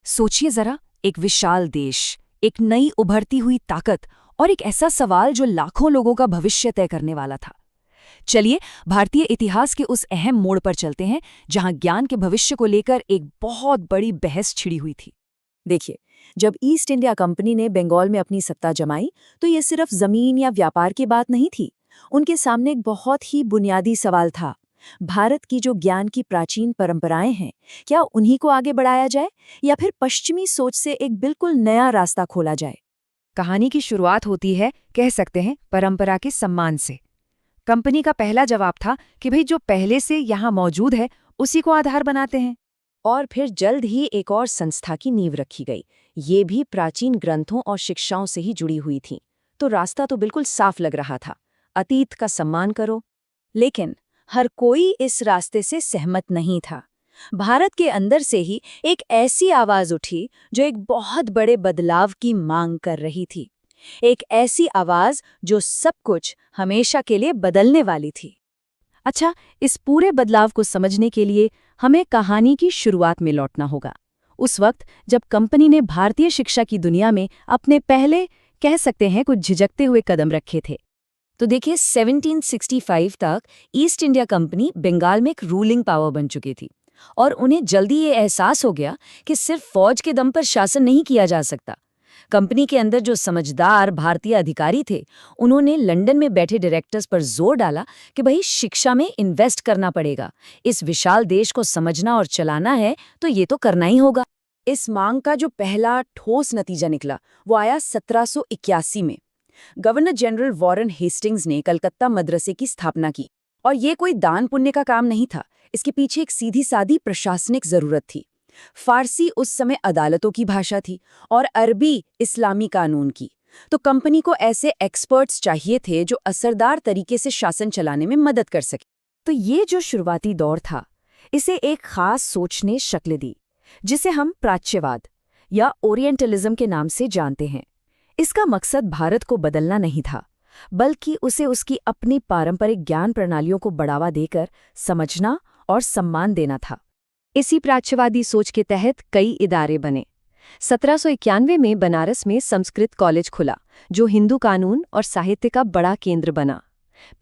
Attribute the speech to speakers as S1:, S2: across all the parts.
S1: सोचिए जरा, एक विशाल देश, एक नई उभरती हुई ताकत और एक ऐसा सवाल जो लाखों लोगों का भविष्य तय करने वाला था। चलिए, भारतीय इतिहास के उस अहम मोड़ पर चलते हैं जहां ज्ञान के भविष्य को लेकर एक बहुत बड़ी बहस छिड़ी हुई थी। देखिए, जब ईस्ट इंडिया कंपनी ने बंगाल में अपनी सत्ता जमाई, तो ये सिर्फ जमीन या व्यापार की बात नहीं थी। उनके सामने एक बहुत ही बुनियादी सवाल था। भारत की जो ज्ञान की प्राचीन परंपराएं हैं, क्या उन्हीं को आगे बढ़ाया जाए या फिर पश्चिमी सोच से एक बिल्कुल नया रास्ता खोला जाए। कहानी की शुरुआत होती है, कह सकते हैं, परंपरा के सम्मान से। कंपनी का पहला जवाब था कि भाई जो पहले से यहाँ मौजूद है उसी को आधार बनाते हैं। और फिर जल्द ही एक और संस्था की नींव रखी गई। ये भी प्राचीन ग्रंथों और शिक्षाओं से ही जुड़ी हुई थी। तो रास्ता तो बिल्कुल साफ लग रहा था, अतीत का सम्मान करो। लेकिन हर कोई इस रास्ते से सहमत नहीं था। भारत के अंदर से ही एक ऐसी आवाज उठी जो एक बहुत बड़े बदलाव की मांग कर रही थी। एक ऐसी आवाज जो सब कुछ हमेशा के लिए बदलने वाली थी। अच्छा, इस पूरे बदलाव को समझने के लिए हमें कहानी की शुरुआत में लौटना होगा। उस वक्त जब कंपनी ने भारतीय शिक्षा की दुनिया में अपने पहले, कह सकते हैं, कुछ झिझकते हुए कदम रखे थे। तो देखिए, 1765 तक ईस्ट इंडिया कंपनी बंगाल में एक रूलिंग पावर बन चुकी थी और उन्हें जल्दी ये एहसास हो गया कि सिर्फ फौज के दम पर शासन नहीं किया जा सकता। कंपनी के अंदर जो समझदार भारतीय अधिकारी थे, उन्होंने लंदन में बैठे डायरेक्टर्स पर जोर डाला कि भाई शिक्षा में इन्वेस्ट करना पड़ेगा। इस विशाल देश को समझना और चलाना है तो ये तो करना ही होगा। इस मांग का जो पहला ठोस नतीजा निकला वो आया 1781 में। गवर्नर जनरल वॉरेन हेस्टिंग्स ने कलकत्ता मदरसे की स्थापना की। और ये कोई दान पुण्य का काम नहीं था, इसके पीछे एक सीधी सादी प्रशासनिक जरूरत थी। फारसी उस समय अदालतों की भाषा थी और अरबी इस्लामी कानून की। तो कंपनी को ऐसे एक्सपर्ट्स चाहिए थे जो असरदार तरीके से शासन चलाने में मदद कर सके। तो ये जो शुरुआती दौर था, इसे एक खास सोच ने शक्ल दी, जिसे हम प्राच्यवाद या ओरिएंटलिज्म के नाम से जानते हैं। इसका मकसद भारत को बदलना नहीं था, बल्कि उसे उसकी अपनी पारंपरिक ज्ञान प्रणालियों को बढ़ावा देकर समझना और सम्मान देना था। इसी प्राच्यवादी सोच के तहत कई इदारे बने। 1791 में बनारस में संस्कृत कॉलेज खुला, जो हिंदू कानून और साहित्य का बड़ा केंद्र बना।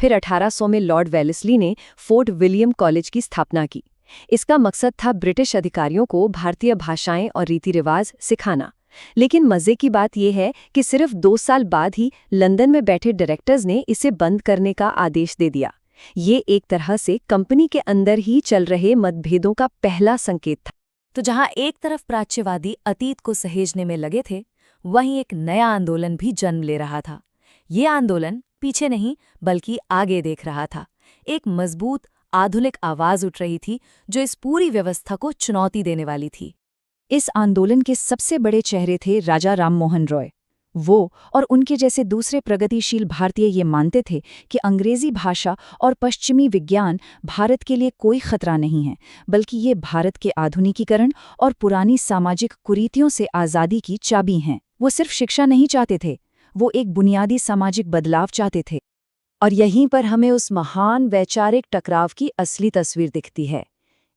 S1: फिर 1800 में लॉर्ड वेलेस्ली ने फोर्ट विलियम कॉलेज की स्थापना की। इसका मकसद था ब्रिटिश अधिकारियों को भारतीय भाषाएं और रीति रिवाज सिखाना। लेकिन मजे की बात यह है कि सिर्फ 2 साल बाद ही लंदन में बैठे डायरेक्टर्स ने इसे बंद करने का आदेश दे दिया। ये एक तरह से कंपनी के अंदर ही चल रहे मतभेदों का पहला संकेत था। तो जहां एक तरफ प्राच्यवादी अतीत को सहेजने में लगे थे, वहीं एक नया आंदोलन भी जन्म ले रहा था। ये आंदोलन पीछे नहीं बल्कि आगे देख रहा था। एक मजबूत आधुनिक आवाज उठ रही थी जो इस पूरी व्यवस्था को चुनौती देने वाली थी। इस आंदोलन के सबसे बड़े चेहरे थे राजा राममोहन रॉय। वो और उनके जैसे दूसरे प्रगतिशील भारतीय ये मानते थे कि अंग्रेजी भाषा और पश्चिमी विज्ञान भारत के लिए कोई खतरा नहीं है, बल्कि ये भारत के आधुनिकीकरण और पुरानी सामाजिक कुरीतियों से आज़ादी की चाबी हैं। वो सिर्फ शिक्षा नहीं चाहते थे, वो एक बुनियादी सामाजिक बदलाव चाहते थे। और यहीं पर हमें उस महान वैचारिक टकराव की असली तस्वीर दिखती है।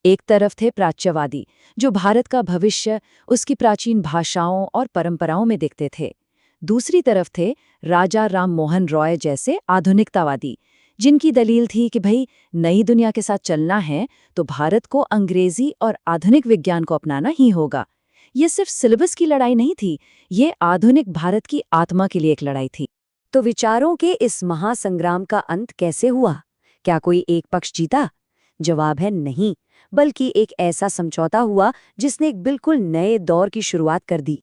S1: एक तरफ थे प्राच्यवादी, जो भारत का भविष्य उसकी प्राचीन भाषाओं और परंपराओं में देखते थे। दूसरी तरफ थे राजा राममोहन रॉय जैसे आधुनिकतावादी, जिनकी दलील थी कि भाई नई दुनिया के साथ चलना है तो भारत को अंग्रेजी और आधुनिक विज्ञान को अपनाना ही होगा। ये सिर्फ सिलेबस की लड़ाई नहीं थी, ये आधुनिक भारत की आत्मा के लिए एक लड़ाई थी। तो विचारों के इस महासंग्राम का अंत कैसे हुआ? क्या कोई एक पक्ष जीता? जवाब है नहीं, बल्कि एक ऐसा समझौता हुआ जिसने एक बिल्कुल नए दौर की शुरुआत कर दी।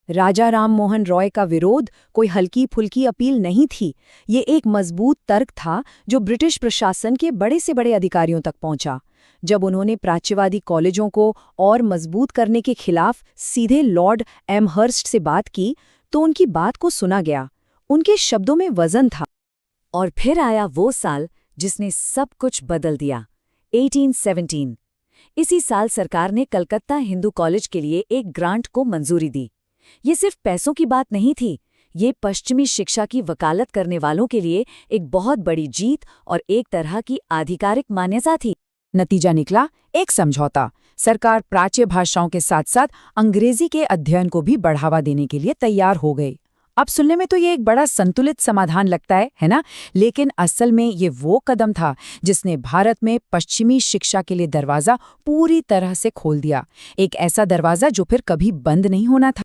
S1: राजा राममोहन रॉय का विरोध कोई हल्की फुल्की अपील नहीं थी, ये एक मजबूत तर्क था जो ब्रिटिश प्रशासन के बड़े से बड़े अधिकारियों तक पहुंचा। जब उन्होंने प्राच्यवादी कॉलेजों को और मजबूत करने के खिलाफ सीधे लॉर्ड एमहर्स्ट से बात की, तो उनकी बात को सुना गया। उनके शब्दों में वजन था। और फिर आया वो साल जिसने सब कुछ बदल दिया, 1817। इसी साल सरकार ने कलकत्ता हिंदू कॉलेज के लिए एक ग्रांट को मंजूरी दी। ये सिर्फ पैसों की बात नहीं थी, ये पश्चिमी शिक्षा की वकालत करने वालों के लिए एक बहुत बड़ी जीत और एक तरह की आधिकारिक मान्यता थी। नतीजा निकला एक समझौता सरकार प्राच्य भाषाओं के साथ साथ अंग्रेजी के अध्ययन को भी बढ़ावा देने के लिए तैयार हो गई। अब सुनने में तो ये एक बड़ा संतुलित समाधान लगता है ना? लेकिन असल में ये वो कदम था जिसने भारत में पश्चिमी शिक्षा के लिए दरवाज़ा पूरी तरह से खोल दिया। एक ऐसा दरवाज़ा जो फिर कभी बंद नहीं होना था।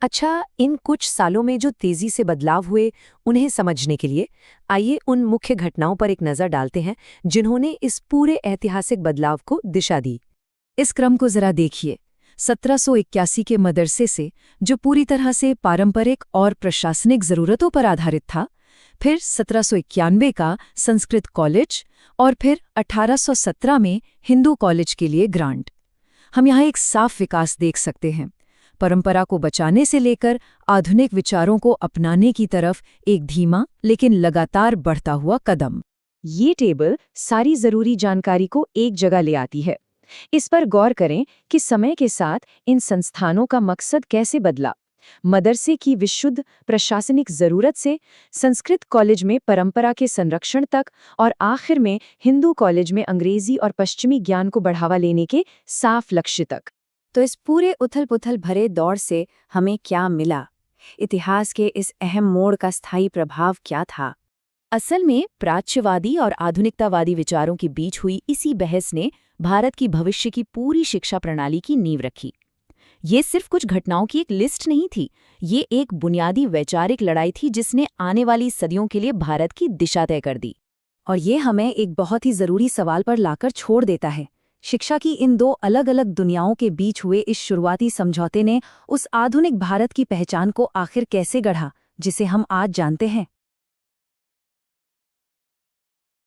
S2: अच्छा, इन कुछ सालों में जो तेजी से बदलाव हुए, उन्हें समझने के लिए आइए उन मुख्य घटनाओं पर एक नज़र डालते हैं जिन्होंने इस पूरे ऐतिहासिक बदलाव को दिशा दी।
S1: इस क्रम को जरा देखिए। 1781 के मदरसे से, जो पूरी तरह से पारंपरिक और प्रशासनिक ज़रूरतों पर आधारित था, फिर 1791 का संस्कृत कॉलेज और फिर 1817 में हिंदू कॉलेज के लिए ग्रांट। हम यहाँ एक साफ विकास देख सकते हैं। परंपरा को बचाने से लेकर आधुनिक विचारों को अपनाने की तरफ एक धीमा लेकिन लगातार बढ़ता हुआ कदम।
S2: ये टेबल सारी ज़रूरी जानकारी को एक जगह ले आती है। इस पर गौर करें कि समय के साथ इन संस्थानों का मकसद कैसे बदला। मदरसे की विशुद्ध प्रशासनिक ज़रूरत से संस्कृत कॉलेज में परंपरा के संरक्षण तक और आखिर में हिंदू कॉलेज में अंग्रेजी और पश्चिमी ज्ञान को बढ़ावा लेने के साफ लक्ष्य तक।
S1: तो इस पूरे उथल-पुथल भरे दौर से हमें क्या मिला? इतिहास के इस अहम मोड़ का स्थायी प्रभाव क्या था? असल में प्राच्यवादी और आधुनिकतावादी विचारों के बीच हुई इसी बहस ने भारत की भविष्य की पूरी शिक्षा प्रणाली की नींव रखी। ये सिर्फ कुछ घटनाओं की एक लिस्ट नहीं थी, ये एक बुनियादी वैचारिक लड़ाई थी जिसने आने वाली सदियों के लिए भारत की दिशा तय कर दी। और ये हमें एक बहुत ही ज़रूरी सवाल पर लाकर छोड़ देता है। शिक्षा की इन दो अलग अलग दुनियाओं के बीच हुए इस शुरुआती समझौते ने उस आधुनिक भारत की पहचान को आखिर कैसे गढ़ा जिसे हम आज जानते हैं?